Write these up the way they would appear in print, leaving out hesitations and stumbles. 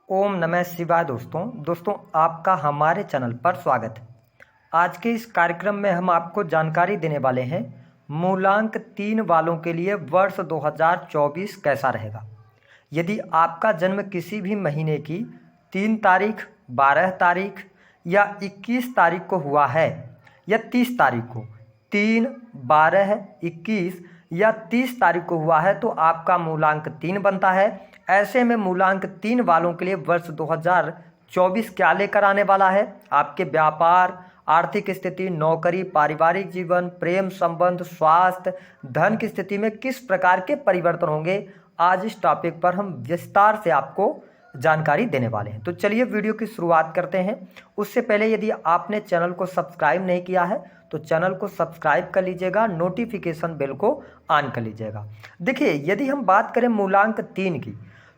ओम नमः शिवाय। दोस्तों आपका हमारे चैनल पर स्वागत है। आज के इस कार्यक्रम में हम आपको जानकारी देने वाले हैं मूलांक 3 वालों के लिए वर्ष 2024 कैसा रहेगा। यदि आपका जन्म किसी भी महीने की 3 तारीख, 12 तारीख या 21 तारीख को हुआ है या 30 तारीख को, 3, 12, 21 या 30 तारीख को हुआ है तो आपका मूलांक 3 बनता है। ऐसे में मूलांक 3 वालों के लिए वर्ष 2024 क्या लेकर आने वाला है। आपके व्यापार, आर्थिक स्थिति, नौकरी, पारिवारिक जीवन, प्रेम संबंध, स्वास्थ्य, धन की स्थिति में किस प्रकार के परिवर्तन होंगे, आज इस टॉपिक पर हम विस्तार से आपको जानकारी देने वाले हैं। तो चलिए वीडियो की शुरुआत करते हैं। उससे पहले यदि आपने चैनल को सब्सक्राइब नहीं किया है तो चैनल को सब्सक्राइब कर लीजिएगा, नोटिफिकेशन बेल को ऑन कर लीजिएगा। देखिए, यदि हम बात करें मूलांक 3 की,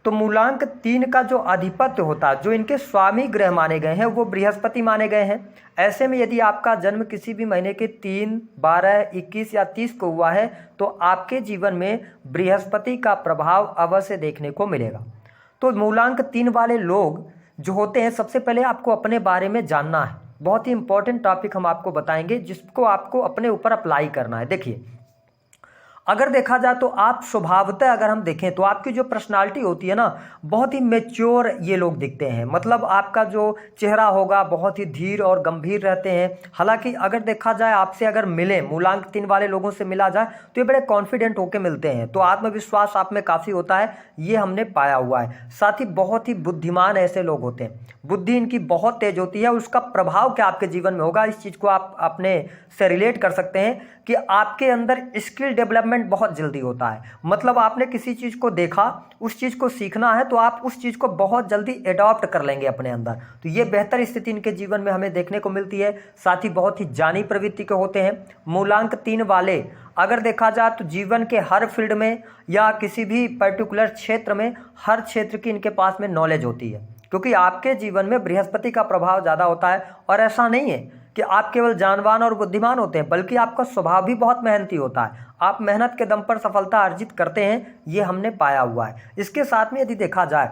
तो मूलांक 3 का जो अधिपत्य होता है, जो इनके स्वामी ग्रह माने गए हैं, वो बृहस्पति माने गए हैं। ऐसे में यदि आपका जन्म किसी भी महीने के 3, 12, 21 या 30 को हुआ है तो आपके जीवन में बृहस्पति का प्रभाव अवश्य देखने को मिलेगा। तो मूलांक 3 वाले लोग जो होते हैं, सबसे पहले आपको अपने बारे में जानना है। बहुत ही इंपॉर्टेंट टॉपिक हम आपको बताएंगे जिसको आपको अपने ऊपर अप्लाई करना है। देखिए, अगर देखा जाए तो आप स्वभावतः अगर हम देखें तो आपकी जो पर्सनालिटी होती है ना, बहुत ही मेच्योर ये लोग दिखते हैं। मतलब आपका जो चेहरा होगा बहुत ही धीर और गंभीर रहते हैं। हालांकि अगर देखा जाए आपसे अगर मिले मूलांक 3 वाले लोगों से मिला जाए तो ये बड़े कॉन्फिडेंट होकर मिलते हैं, तो आत्मविश्वास आप में काफ़ी होता है, ये हमने पाया हुआ है। साथ ही बहुत ही बुद्धिमान ऐसे लोग होते हैं, बुद्धि इनकी बहुत तेज होती है। उसका प्रभाव क्या आपके जीवन में होगा, इस चीज़ को आप अपने से रिलेट कर सकते हैं कि आपके अंदर स्किल डेवलपमेंट बहुत जल्दी होता है। मतलब आपने किसी चीज़ को देखा, उस चीज़ को सीखना है तो आप उस चीज़ को बहुत जल्दी एडॉप्ट कर लेंगे अपने अंदर। तो ये बेहतर स्थिति इनके जीवन में हमें देखने को मिलती है। साथ ही बहुत ही जानी प्रवृत्ति के होते हैं। मूलांक 3 वाले अगर देखा जाए तो जीवन के हर फील्ड में या किसी भी पर्टिकुलर क्षेत्र में, हर क्षेत्र की इनके पास में नॉलेज होती है, क्योंकि आपके जीवन में बृहस्पति का प्रभाव ज़्यादा होता है। और ऐसा नहीं है कि आप केवल जानवान और बुद्धिमान होते हैं, बल्कि आपका स्वभाव भी बहुत मेहनती होता है। आप मेहनत के दम पर सफलता अर्जित करते हैं, ये हमने पाया हुआ है। इसके साथ में यदि देखा जाए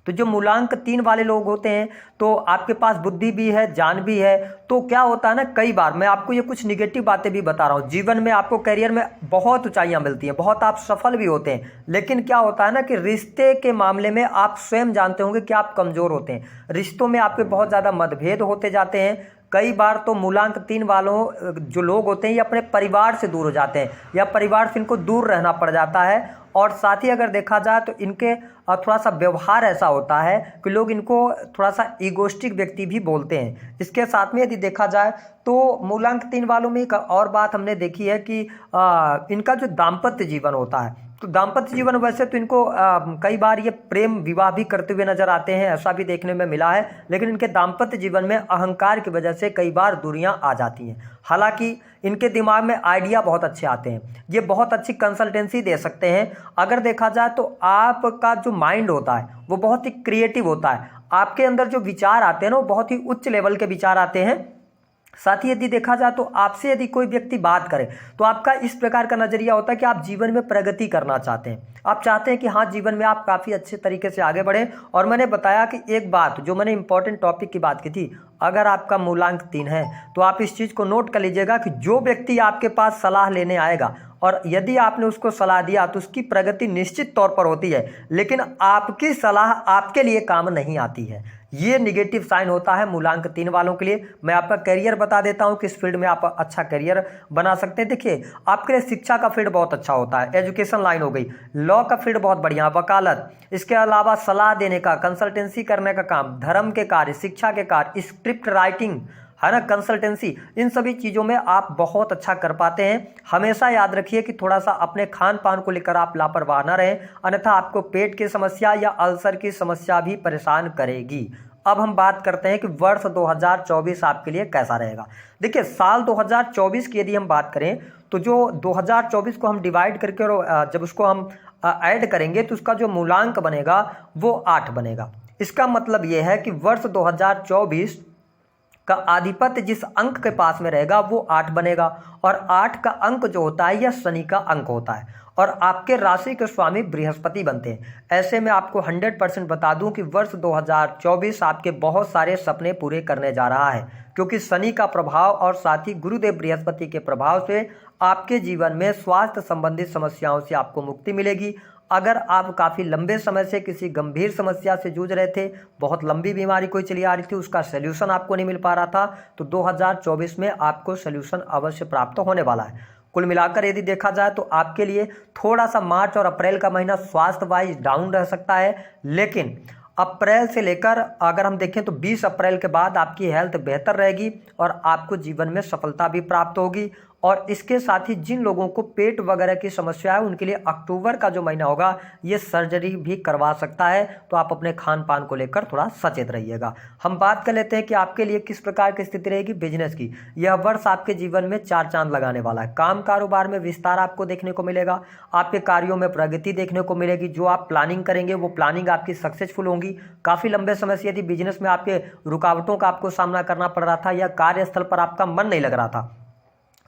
तो जो मूलांक 3 वाले लोग होते हैं तो आपके पास बुद्धि भी है, जान भी है। तो क्या होता है ना, कई बार मैं आपको ये कुछ निगेटिव बातें भी बता रहा हूँ, जीवन में आपको करियर में बहुत ऊंचाइयाँ मिलती हैं, बहुत आप सफल भी होते हैं। लेकिन क्या होता है ना कि रिश्ते के मामले में आप स्वयं जानते होंगे कि आप कमज़ोर होते हैं। रिश्तों में आपके बहुत ज़्यादा मतभेद होते जाते हैं। कई बार तो मूलांक 3 वालों जो लोग होते हैं ये अपने परिवार से दूर हो जाते हैं या परिवार से इनको दूर रहना पड़ जाता है। और साथ ही अगर देखा जाए तो इनके थोड़ा सा व्यवहार ऐसा होता है कि लोग इनको थोड़ा सा ईगोस्टिक व्यक्ति भी बोलते हैं। इसके साथ में यदि देखा जाए तो मूलांक 3 वालों में एक और बात हमने देखी है कि इनका जो दाम्पत्य जीवन होता है, तो दाम्पत्य जीवन वैसे तो इनको कई बार ये प्रेम विवाह भी करते हुए नजर आते हैं, ऐसा भी देखने में मिला है। लेकिन इनके दाम्पत्य जीवन में अहंकार की वजह से कई बार दूरियां आ जाती हैं। हालांकि इनके दिमाग में आइडिया बहुत अच्छे आते हैं, ये बहुत अच्छी कंसल्टेंसी दे सकते हैं। अगर देखा जाए तो आपका जो माइंड होता है वो बहुत ही क्रिएटिव होता है। आपके अंदर जो विचार आते हैं ना वो बहुत ही उच्च लेवल के विचार आते हैं। साथ ही यदि देखा जाए तो आपसे यदि कोई व्यक्ति बात करे तो आपका इस प्रकार का नजरिया होता है कि आप जीवन में प्रगति करना चाहते हैं। आप चाहते हैं कि हाँ, जीवन में आप काफ़ी अच्छे तरीके से आगे बढ़ें। और मैंने बताया कि एक बात जो मैंने इंपॉर्टेंट टॉपिक की बात की थी, अगर आपका मूलांक 3 है तो आप इस चीज़ को नोट कर लीजिएगा कि जो व्यक्ति आपके पास सलाह लेने आएगा और यदि आपने उसको सलाह दिया तो उसकी प्रगति निश्चित तौर पर होती है, लेकिन आपकी सलाह आपके लिए काम नहीं आती है। ये निगेटिव साइन होता है मूलांक 3 वालों के लिए। मैं आपका करियर बता देता हूँ किस फील्ड में आप अच्छा करियर बना सकते हैं। देखिए, आपके लिए शिक्षा का फील्ड बहुत अच्छा होता है, एजुकेशन लाइन हो गई, लॉ का फील्ड बहुत बढ़िया, वकालत, इसके अलावा सलाह देने का, कंसल्टेंसी करने का काम, धर्म के कार्य, शिक्षा के कार्य, स्क्रिप्ट राइटिंग है ना, कंसल्टेंसी, इन सभी चीज़ों में आप बहुत अच्छा कर पाते हैं। हमेशा याद रखिए कि थोड़ा सा अपने खान पान को लेकर आप लापरवाह ना रहें, अन्यथा आपको पेट की समस्या या अल्सर की समस्या भी परेशान करेगी। अब हम बात करते हैं कि वर्ष 2024 आपके लिए कैसा रहेगा। देखिए, साल 2024 की यदि हम बात करें तो जो 2024 को हम डिवाइड करके और जब उसको हम ऐड करेंगे तो उसका जो मूलांक बनेगा वो 8 बनेगा। इसका मतलब ये है कि वर्ष 2024 का आधिपत्य जिस अंक के पास में रहेगा वो 8 बनेगा, और 8 का अंक जो होता है यह शनि का अंक होता है, और आपके राशि के स्वामी बृहस्पति बनते हैं। ऐसे में आपको 100% बता दूं कि वर्ष 2024 आपके बहुत सारे सपने पूरे करने जा रहा है, क्योंकि शनि का प्रभाव और साथ ही गुरुदेव बृहस्पति के प्रभाव से आपके जीवन में स्वास्थ्य संबंधित समस्याओं से आपको मुक्ति मिलेगी। अगर आप काफ़ी लंबे समय से किसी गंभीर समस्या से जूझ रहे थे, बहुत लंबी बीमारी कोई चली आ रही थी, उसका सल्यूशन आपको नहीं मिल पा रहा था, तो 2024 में आपको सल्यूशन अवश्य प्राप्त होने वाला है। कुल मिलाकर यदि देखा जाए तो आपके लिए थोड़ा सा मार्च और अप्रैल का महीना स्वास्थ्य वाइज डाउन रह सकता है, लेकिन अप्रैल से लेकर अगर हम देखें तो 20 अप्रैल के बाद आपकी हेल्थ बेहतर रहेगी और आपको जीवन में सफलता भी प्राप्त होगी। और इसके साथ ही जिन लोगों को पेट वगैरह की समस्या है उनके लिए अक्टूबर का जो महीना होगा ये सर्जरी भी करवा सकता है, तो आप अपने खान पान को लेकर थोड़ा सचेत रहिएगा। हम बात कर लेते हैं कि आपके लिए किस प्रकार की स्थिति रहेगी बिजनेस की। यह वर्ष आपके जीवन में 4 चांद लगाने वाला है। काम कारोबार में विस्तार आपको देखने को मिलेगा, आपके कार्यों में प्रगति देखने को मिलेगी। जो आप प्लानिंग करेंगे वो प्लानिंग आपकी सक्सेसफुल होंगी। काफ़ी लंबे समय से यदि बिजनेस में आपके रुकावटों का आपको सामना करना पड़ रहा था या कार्यस्थल पर आपका मन नहीं लग रहा था,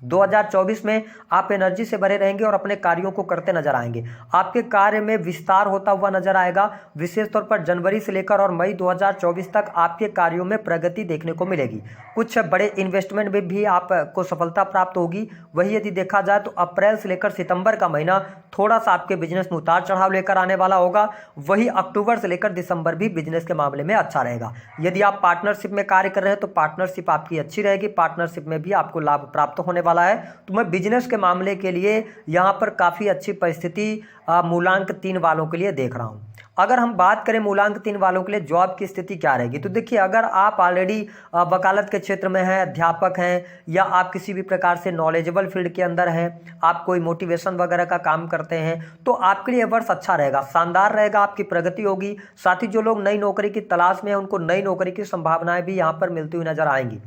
2024 में आप एनर्जी से भरे रहेंगे और अपने कार्यों को करते नजर आएंगे। आपके कार्य में विस्तार होता हुआ नजर आएगा। विशेष तौर पर जनवरी से लेकर और मई 2024 तक आपके कार्यों में प्रगति देखने को मिलेगी। कुछ बड़े इन्वेस्टमेंट में भी आपको सफलता प्राप्त होगी। वही यदि देखा जाए तो अप्रैल से लेकर सितंबर का महीना थोड़ा सा आपके बिजनेस में उतार चढ़ाव लेकर आने वाला होगा। वही अक्टूबर से लेकर दिसंबर भी बिजनेस के मामले में अच्छा रहेगा। यदि आप पार्टनरशिप में कार्य कर रहे हैं तो पार्टनरशिप आपकी अच्छी रहेगी। पार्टनरशिप में भी आपको लाभ प्राप्त होने वाला है। तो मैं बिजनेस के मामले के लिए यहाँ पर काफ़ी अच्छी परिस्थिति मूलांक 3 वालों के लिए देख रहा हूँ। अगर हम बात करें मूलांक 3 वालों के लिए जॉब की स्थिति क्या रहेगी, तो देखिए अगर आप ऑलरेडी वकालत के क्षेत्र में हैं, अध्यापक हैं, या आप किसी भी प्रकार से नॉलेजेबल फील्ड के अंदर हैं, आप कोई मोटिवेशन वगैरह का काम करते हैं, तो आपके लिए वर्ष अच्छा रहेगा, शानदार रहेगा, आपकी प्रगति होगी। साथ ही जो लोग नई नौकरी की तलाश में हैं उनको नई नौकरी की संभावनाएं भी यहाँ पर मिलती हुई नजर आएंगी।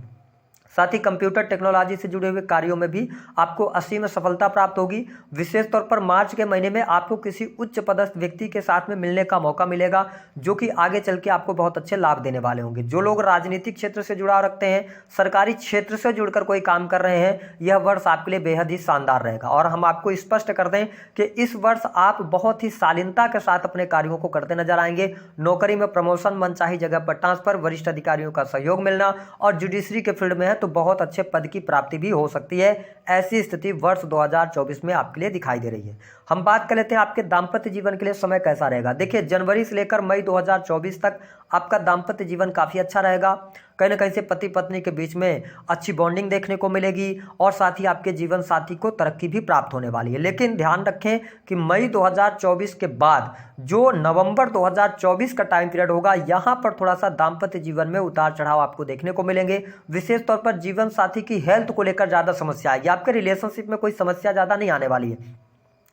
साथ ही कंप्यूटर टेक्नोलॉजी से जुड़े हुए कार्यों में भी आपको असीम सफलता प्राप्त होगी। विशेष तौर पर मार्च के महीने में आपको किसी उच्च पदस्थ व्यक्ति के साथ में मिलने का मौका मिलेगा, जो कि आगे चल के आपको बहुत अच्छे लाभ देने वाले होंगे। जो लोग राजनीतिक क्षेत्र से जुड़ाव रखते हैं, सरकारी क्षेत्र से जुड़कर कोई काम कर रहे हैं, यह वर्ष आपके लिए बेहद ही शानदार रहेगा। और हम आपको स्पष्ट कर दें कि इस वर्ष आप बहुत ही शालीनता के साथ अपने कार्यों को करते नजर आएंगे। नौकरी में प्रमोशन, मनचाही जगह पर ट्रांसफर, वरिष्ठ अधिकारियों का सहयोग मिलना, और जुडिशरी के फील्ड में है तो बहुत अच्छे पद की प्राप्ति भी हो सकती है। ऐसी स्थिति वर्ष 2024 में आपके लिए दिखाई दे रही है। हम बात कर लेते हैं आपके दांपत्य जीवन के लिए समय कैसा रहेगा। देखिए जनवरी से लेकर मई 2024 तक आपका दांपत्य जीवन काफी अच्छा रहेगा। कहीं ना कहीं से पति पत्नी के बीच में अच्छी बॉन्डिंग देखने को मिलेगी और साथ ही आपके जीवन साथी को तरक्की भी प्राप्त होने वाली है। लेकिन ध्यान रखें कि मई 2024 के बाद जो नवंबर 2024 का टाइम पीरियड होगा, यहाँ पर थोड़ा सा दांपत्य जीवन में उतार चढ़ाव आपको देखने को मिलेंगे। विशेष तौर पर जीवन साथी की हेल्थ को लेकर ज्यादा समस्या आएगी। आपके रिलेशनशिप में कोई समस्या ज्यादा नहीं आने वाली है,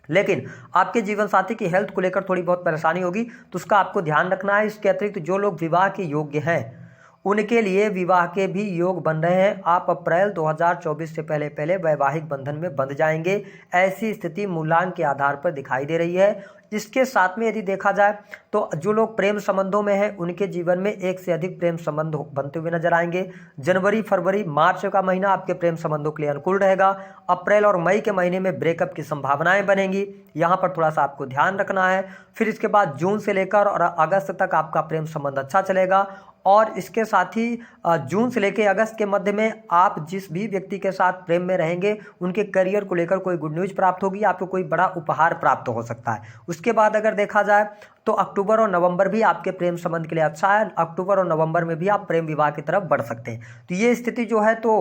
लेकिन आपके जीवन साथी की हेल्थ को लेकर थोड़ी बहुत परेशानी होगी, तो उसका आपको ध्यान रखना है। इसके अतिरिक्त जो लोग विवाह के योग्य हैं उनके लिए विवाह के भी योग बन रहे हैं। आप अप्रैल 2024 से पहले पहले वैवाहिक बंधन में बंध जाएंगे। ऐसी स्थिति मूलांक के आधार पर दिखाई दे रही है। इसके साथ में यदि देखा जाए तो जो लोग प्रेम संबंधों में हैं उनके जीवन में एक से अधिक प्रेम संबंध बनते हुए नजर आएंगे। जनवरी, फरवरी, मार्च का महीना आपके प्रेम संबंधों के लिए अनुकूल रहेगा। अप्रैल और मई के महीने में ब्रेकअप की संभावनाएं बनेंगी, यहाँ पर थोड़ा सा आपको ध्यान रखना है। फिर इसके बाद जून से लेकर और अगस्त तक आपका प्रेम संबंध अच्छा चलेगा। और इसके साथ ही जून से लेकर अगस्त के मध्य में आप जिस भी व्यक्ति के साथ प्रेम में रहेंगे उनके करियर को लेकर कोई गुड न्यूज़ प्राप्त होगी, आपको कोई बड़ा उपहार प्राप्त हो सकता है। उसके बाद अगर देखा जाए तो अक्टूबर और नवंबर भी आपके प्रेम संबंध के लिए अच्छा है। अक्टूबर और नवंबर में भी आप प्रेम विवाह की तरफ बढ़ सकते हैं। तो ये स्थिति जो है तो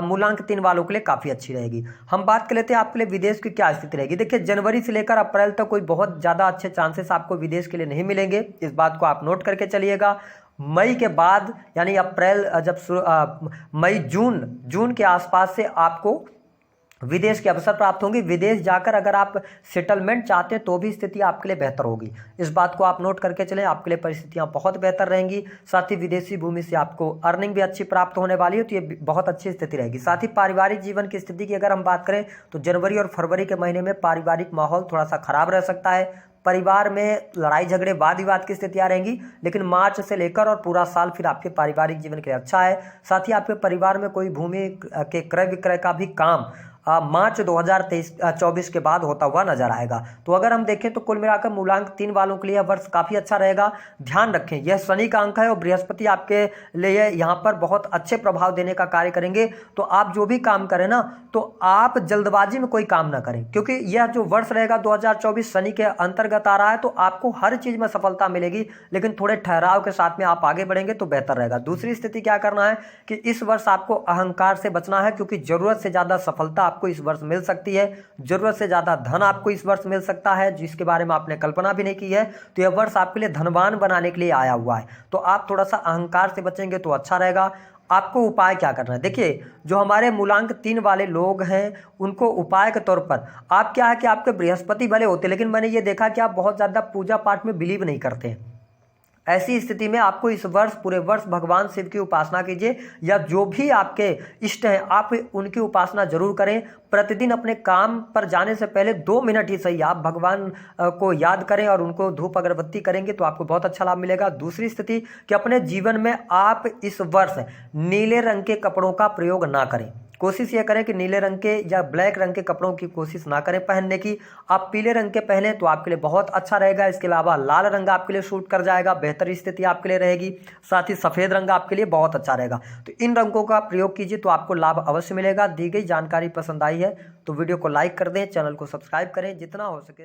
मूलांक 3 वालों के लिए काफ़ी अच्छी रहेगी। हम बात कर लेते हैं आपके लिए विदेश की क्या स्थिति रहेगी। देखिए जनवरी से लेकर अप्रैल तक कोई बहुत ज़्यादा अच्छे चांसेस आपको विदेश के लिए नहीं मिलेंगे, इस बात को आप नोट करके चलिएगा। मई के बाद यानी अप्रैल जब मई जून के आसपास से आपको विदेश के अवसर प्राप्त होंगे। विदेश जाकर अगर आप सेटलमेंट चाहते हैं तो भी स्थिति आपके लिए बेहतर होगी, इस बात को आप नोट करके चलें। आपके लिए परिस्थितियां बहुत बेहतर रहेंगी। साथ ही विदेशी भूमि से आपको अर्निंग भी अच्छी प्राप्त होने वाली है, तो ये बहुत अच्छी स्थिति रहेगी। साथ ही पारिवारिक जीवन की स्थिति की अगर हम बात करें तो जनवरी और फरवरी के महीने में पारिवारिक माहौल थोड़ा सा खराब रह सकता है। परिवार में लड़ाई झगड़े वाद विवाद की स्थितियाँ रहेंगी, लेकिन मार्च से लेकर और पूरा साल फिर आपके पारिवारिक जीवन के लिए अच्छा है। साथ ही आपके परिवार में कोई भूमि के क्रय विक्रय का भी काम मार्च 2024 के बाद होता हुआ नजर आएगा। तो अगर हम देखें तो कुल मिलाकर मूलांक 3 वालों के लिए वर्ष काफ़ी अच्छा रहेगा। ध्यान रखें यह शनि का अंक है और बृहस्पति आपके लिए यहाँ पर बहुत अच्छे प्रभाव देने का कार्य करेंगे। तो आप जो भी काम करें ना, तो आप जल्दबाजी में कोई काम ना करें, क्योंकि यह जो वर्ष रहेगा 2024 शनि के अंतर्गत आ रहा है, तो आपको हर चीज़ में सफलता मिलेगी, लेकिन थोड़े ठहराव के साथ में आप आगे बढ़ेंगे तो बेहतर रहेगा। दूसरी स्थिति क्या करना है कि इस वर्ष आपको अहंकार से बचना है, क्योंकि जरूरत से ज़्यादा सफलता आपको इस वर्ष मिल सकती है, जरूरत से ज़्यादा धन आपको इस वर्ष मिल सकता है जिसके बारे में आपने कल्पना भी नहीं की है। तो यह वर्ष आपके लिए धनवान बनाने के लिए आया हुआ है, तो आप थोड़ा सा अहंकार से बचेंगे तो अच्छा रहेगा। आपको उपाय क्या करना है, देखिए जो हमारे मूलांक 3 वाले लोग हैं उनको उपाय के तौर पर आप क्या है कि आपके बृहस्पति भले होते, लेकिन मैंने ये देखा कि आप बहुत ज़्यादा पूजा पाठ में बिलीव नहीं करते हैं। ऐसी स्थिति में आपको इस वर्ष पूरे वर्ष भगवान शिव की उपासना कीजिए, या जो भी आपके इष्ट हैं आप उनकी उपासना जरूर करें। प्रतिदिन अपने काम पर जाने से पहले 2 मिनट ही सही आप भगवान को याद करें और उनको धूप अगरबत्ती करेंगे तो आपको बहुत अच्छा लाभ मिलेगा। दूसरी स्थिति कि अपने जीवन में आप इस वर्ष नीले रंग के कपड़ों का प्रयोग ना करें। कोशिश ये करें कि नीले रंग के या ब्लैक रंग के कपड़ों की कोशिश ना करें पहनने की। आप पीले रंग के पहने तो आपके लिए बहुत अच्छा रहेगा। इसके अलावा लाल रंग आपके लिए सूट कर जाएगा, बेहतर स्थिति आपके लिए रहेगी। साथ ही सफ़ेद रंग आपके लिए बहुत अच्छा रहेगा। तो इन रंगों का प्रयोग कीजिए तो आपको लाभ अवश्य मिलेगा। दी गई जानकारी पसंद आई है तो वीडियो को लाइक कर दें, चैनल को सब्सक्राइब करें, जितना हो सके